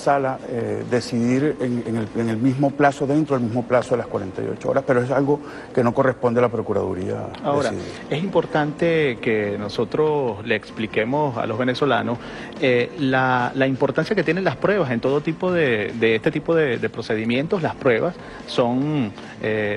sala decidir en el mismo plazo, dentro del mismo plazo de las 48 horas, pero es algo que no corresponde a la Procuraduría Ahora, decidir. es importante que nosotros le expliquemos a los venezolanos la importancia que tienen las pruebas en todo tipo de este tipo de procedimientos. Las pruebas son,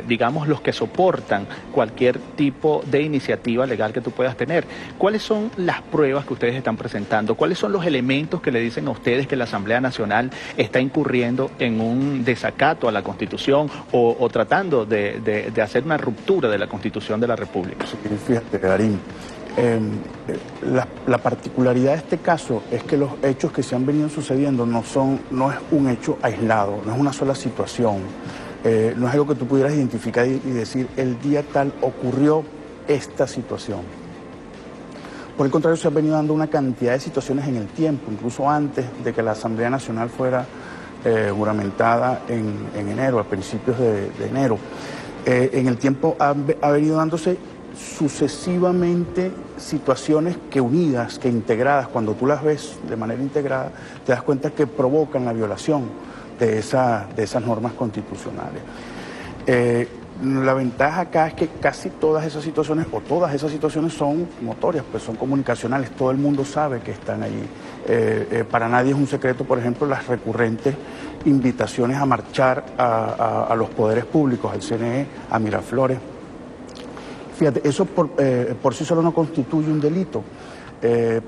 digamos, los que soportan cualquier tipo de iniciativa legal que tú puedas tener. ¿Cuáles son las pruebas que ustedes están presentando? ¿Cuáles son los elementos que le dicen a ustedes que la Asamblea Nacional está incurriendo en un desacato a la Constitución o tratando de hacer una ruptura de la Constitución de la República? Sí, fíjate, Darín, la particularidad de este caso es que los hechos que se han venido sucediendo no es un hecho aislado, no es una sola situación, no es algo que tú pudieras identificar y decir el día tal ocurrió esta situación. Por el contrario, se han venido dando una cantidad de situaciones en el tiempo, incluso antes de que la Asamblea Nacional fuera juramentada en enero, a principios de enero. En el tiempo ha venido dándose sucesivamente situaciones que unidas, que integradas, cuando tú las ves de manera integrada, te das cuenta que provocan la violación de esas normas constitucionales. La ventaja acá es que casi todas esas situaciones, o todas esas situaciones son notorias, pues son comunicacionales, todo el mundo sabe que están allí. Para nadie es un secreto, por ejemplo, las recurrentes invitaciones a marchar a los poderes públicos, al CNE, a Miraflores. Fíjate, eso por sí solo no constituye un delito.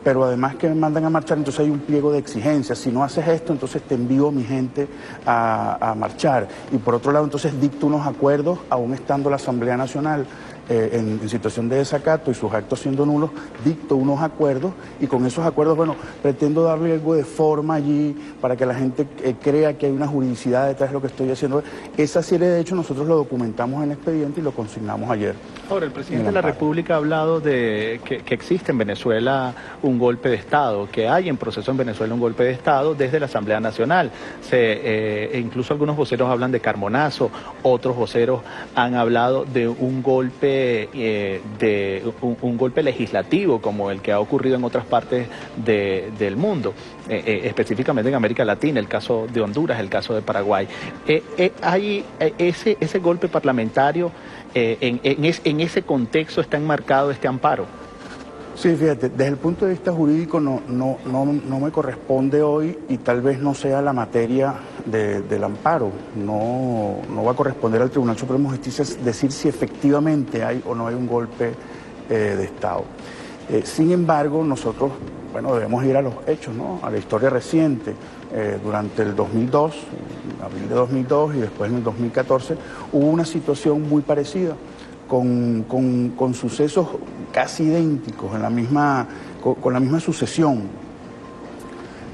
Pero además que me mandan a marchar, entonces hay un pliego de exigencias. Si no haces esto, entonces te envío mi gente a marchar. Y por otro lado, entonces dicto unos acuerdos, aún estando la Asamblea Nacional en situación de desacato y sus actos siendo nulos, dicto unos acuerdos y con esos acuerdos, bueno, pretendo darle algo de forma allí para que la gente crea que hay una juridicidad detrás de lo que estoy haciendo. Esa serie de hechos nosotros lo documentamos en expediente y lo consignamos ayer. Ahora, el presidente de la República ha hablado de que existe en Venezuela un golpe de Estado, que hay en proceso en Venezuela un golpe de Estado desde la Asamblea Nacional. Incluso algunos voceros hablan de Carbonazo, otros voceros han hablado de un golpe un golpe legislativo como el que ha ocurrido en otras partes del mundo, específicamente en América Latina, el caso de Honduras, el caso de Paraguay. Hay ese golpe parlamentario, en ese contexto está enmarcado este amparo. Sí, fíjate, desde el punto de vista jurídico no me corresponde hoy y tal vez no sea la materia del amparo. No va a corresponder al Tribunal Supremo de Justicia decir si efectivamente hay o no hay un golpe de Estado. Sin embargo, nosotros, bueno, debemos ir a los hechos, ¿no? A la historia reciente. Durante el 2002, en abril de 2002 y después en el 2014, hubo una situación muy parecida, con sucesos casi idénticos, con la misma sucesión.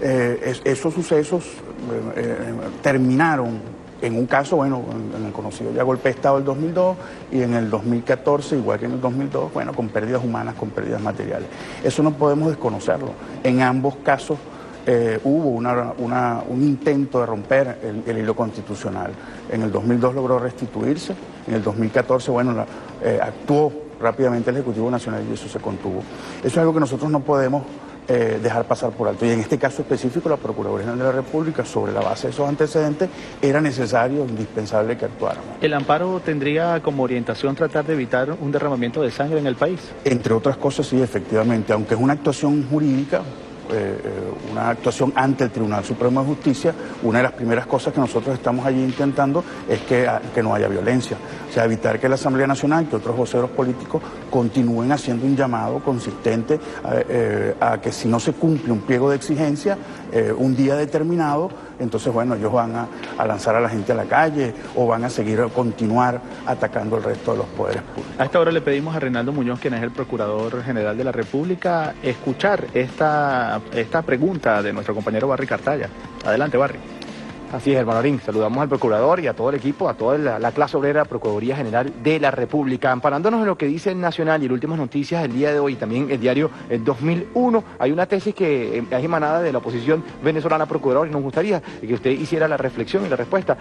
Esos sucesos terminaron en un caso, bueno, en el conocido ya golpe de Estado del 2002 y en el 2014, igual que en el 2002, bueno, con pérdidas humanas, con pérdidas materiales. Eso no podemos desconocerlo. En ambos casos hubo un intento de romper el hilo constitucional. En el 2002 logró restituirse, en el 2014, bueno, actuó rápidamente el Ejecutivo Nacional y eso se contuvo. Eso es algo que nosotros no podemos dejar pasar por alto. Y en este caso específico, la Procuraduría General de la República, sobre la base de esos antecedentes, era necesario, indispensable que actuáramos. ¿El amparo tendría como orientación tratar de evitar un derramamiento de sangre en el país? Entre otras cosas, sí, efectivamente, aunque es una actuación jurídica, una actuación ante el Tribunal Supremo de Justicia, una de las primeras cosas que nosotros estamos allí intentando es que no haya violencia, o sea, evitar que la Asamblea Nacional, que otros voceros políticos continúen haciendo un llamado consistente a que si no se cumple un pliego de exigencia, un día determinado, entonces, bueno, ellos van a lanzar a la gente a la calle o van a continuar atacando el resto de los poderes públicos. A esta hora le pedimos a Reinaldo Muñoz, quien es el Procurador General de la República, escuchar esta pregunta de nuestro compañero Barry Cartaya. Adelante, Barry. Así es, hermano Arín. Saludamos al procurador y a todo el equipo, a toda la clase obrera de la Procuraduría General de la República. Amparándonos en lo que dice el Nacional y las últimas noticias del día de hoy, también el diario 2001, hay una tesis que es emanada de la oposición venezolana, procurador, y nos gustaría que usted hiciera la reflexión y la respuesta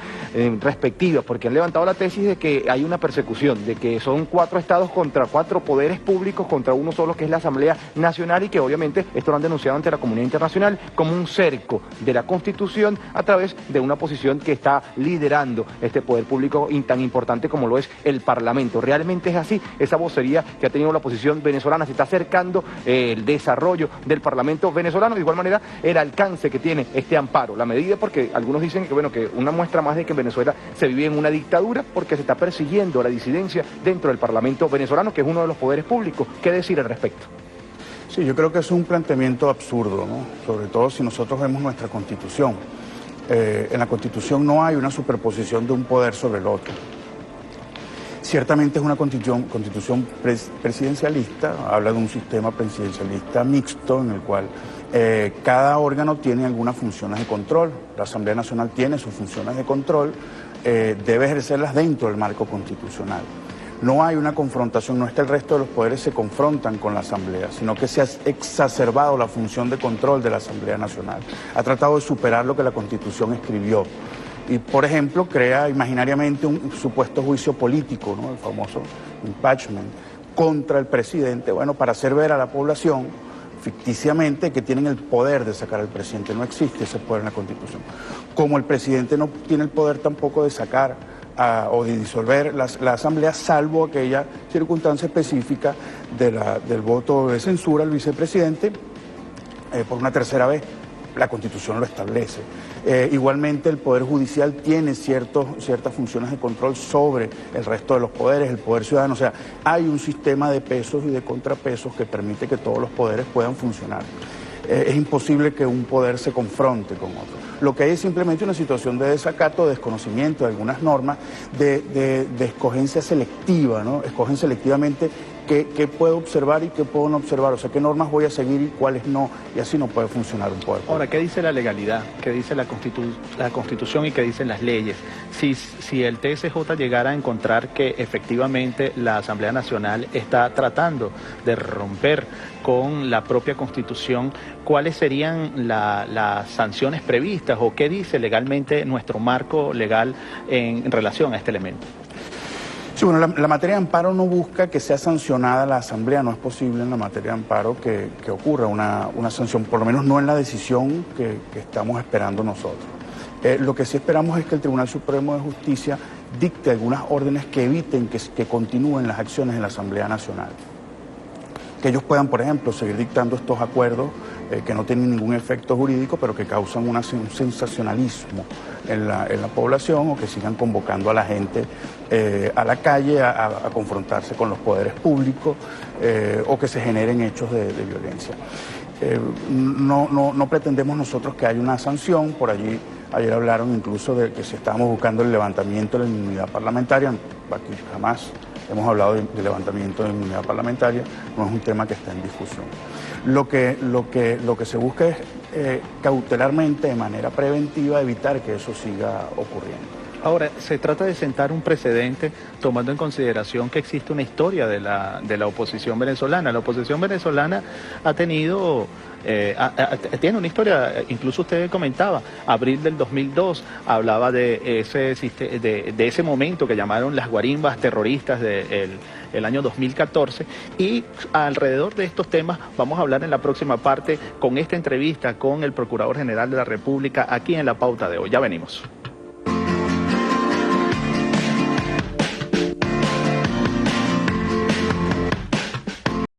respectiva, porque han levantado la tesis de que hay una persecución, de que son 4 estados contra 4 poderes públicos contra uno solo, que es la Asamblea Nacional, y que obviamente esto lo han denunciado ante la comunidad internacional como un cerco de la Constitución a través de una posición que está liderando este poder público tan importante como lo es el Parlamento. ¿Realmente es así? Esa vocería que ha tenido la oposición venezolana, se está acercando el desarrollo del Parlamento venezolano, de igual manera el alcance que tiene este amparo, la medida, porque algunos dicen que bueno, que una muestra más de que en Venezuela se vive en una dictadura porque se está persiguiendo la disidencia dentro del Parlamento venezolano, que es uno de los poderes públicos. ¿Qué decir al respecto? Sí, yo creo que es un planteamiento absurdo, ¿no? Sobre todo si nosotros vemos nuestra Constitución. En la Constitución no hay una superposición de un poder sobre el otro. Ciertamente es una constitución presidencialista, habla de un sistema presidencialista mixto en el cual cada órgano tiene algunas funciones de control. La Asamblea Nacional tiene sus funciones de control, debe ejercerlas dentro del marco constitucional. No hay una confrontación, no es que el resto de los poderes se confrontan con la Asamblea, sino que se ha exacerbado la función de control de la Asamblea Nacional. Ha tratado de superar lo que la Constitución escribió. Y, por ejemplo, crea imaginariamente un supuesto juicio político, ¿no? El famoso impeachment, contra el presidente, bueno, para hacer ver a la población ficticiamente que tienen el poder de sacar al presidente. No existe ese poder en la Constitución. Como el presidente no tiene el poder tampoco de sacar o de disolver la Asamblea, salvo aquella circunstancia específica del voto de censura al vicepresidente por una tercera vez. La Constitución lo establece. Igualmente el Poder Judicial tiene ciertas funciones de control sobre el resto de los poderes, el Poder Ciudadano. O sea, hay un sistema de pesos y de contrapesos que permite que todos los poderes puedan funcionar. Es imposible que un poder se confronte con otro. Lo que hay es simplemente una situación de desacato, de desconocimiento de algunas normas, de escogencia selectiva, ¿no? Escogen selectivamente qué puedo observar y qué puedo no observar, o sea, qué normas voy a seguir y cuáles no, y así no puede funcionar un poder. Ahora, ¿qué dice la legalidad? ¿Qué dice la Constitución y qué dicen las leyes? Si el TSJ llegara a encontrar que efectivamente la Asamblea Nacional está tratando de romper con la propia Constitución, ¿cuáles serían las sanciones previstas o qué dice legalmente nuestro marco legal en relación a este elemento? Sí, bueno, la materia de amparo no busca que sea sancionada la Asamblea, no es posible en la materia de amparo que ocurra una sanción, por lo menos no en la decisión que estamos esperando nosotros. Lo que sí esperamos es que el Tribunal Supremo de Justicia dicte algunas órdenes que eviten que continúen las acciones en la Asamblea Nacional. Que ellos puedan, por ejemplo, seguir dictando estos acuerdos que no tienen ningún efecto jurídico, pero que causan un sensacionalismo en la población, o que sigan convocando a la gente a la calle a confrontarse con los poderes públicos, o que se generen hechos de violencia. No pretendemos nosotros que haya una sanción. Por allí ayer hablaron incluso de que si estábamos buscando el levantamiento de la inmunidad parlamentaria. Aquí jamás hemos hablado de levantamiento de inmunidad parlamentaria, no es un tema que está en discusión. Lo que se busca es cautelarmente, de manera preventiva, evitar que eso siga ocurriendo. Ahora, se trata de sentar un precedente tomando en consideración que existe una historia de la oposición venezolana. La oposición venezolana ha tenido, tiene una historia, incluso usted comentaba, abril del 2002, hablaba de ese momento que llamaron las guarimbas terroristas el año 2014, y alrededor de estos temas vamos a hablar en la próxima parte con esta entrevista con el Procurador General de la República aquí en La Pauta de hoy. Ya venimos.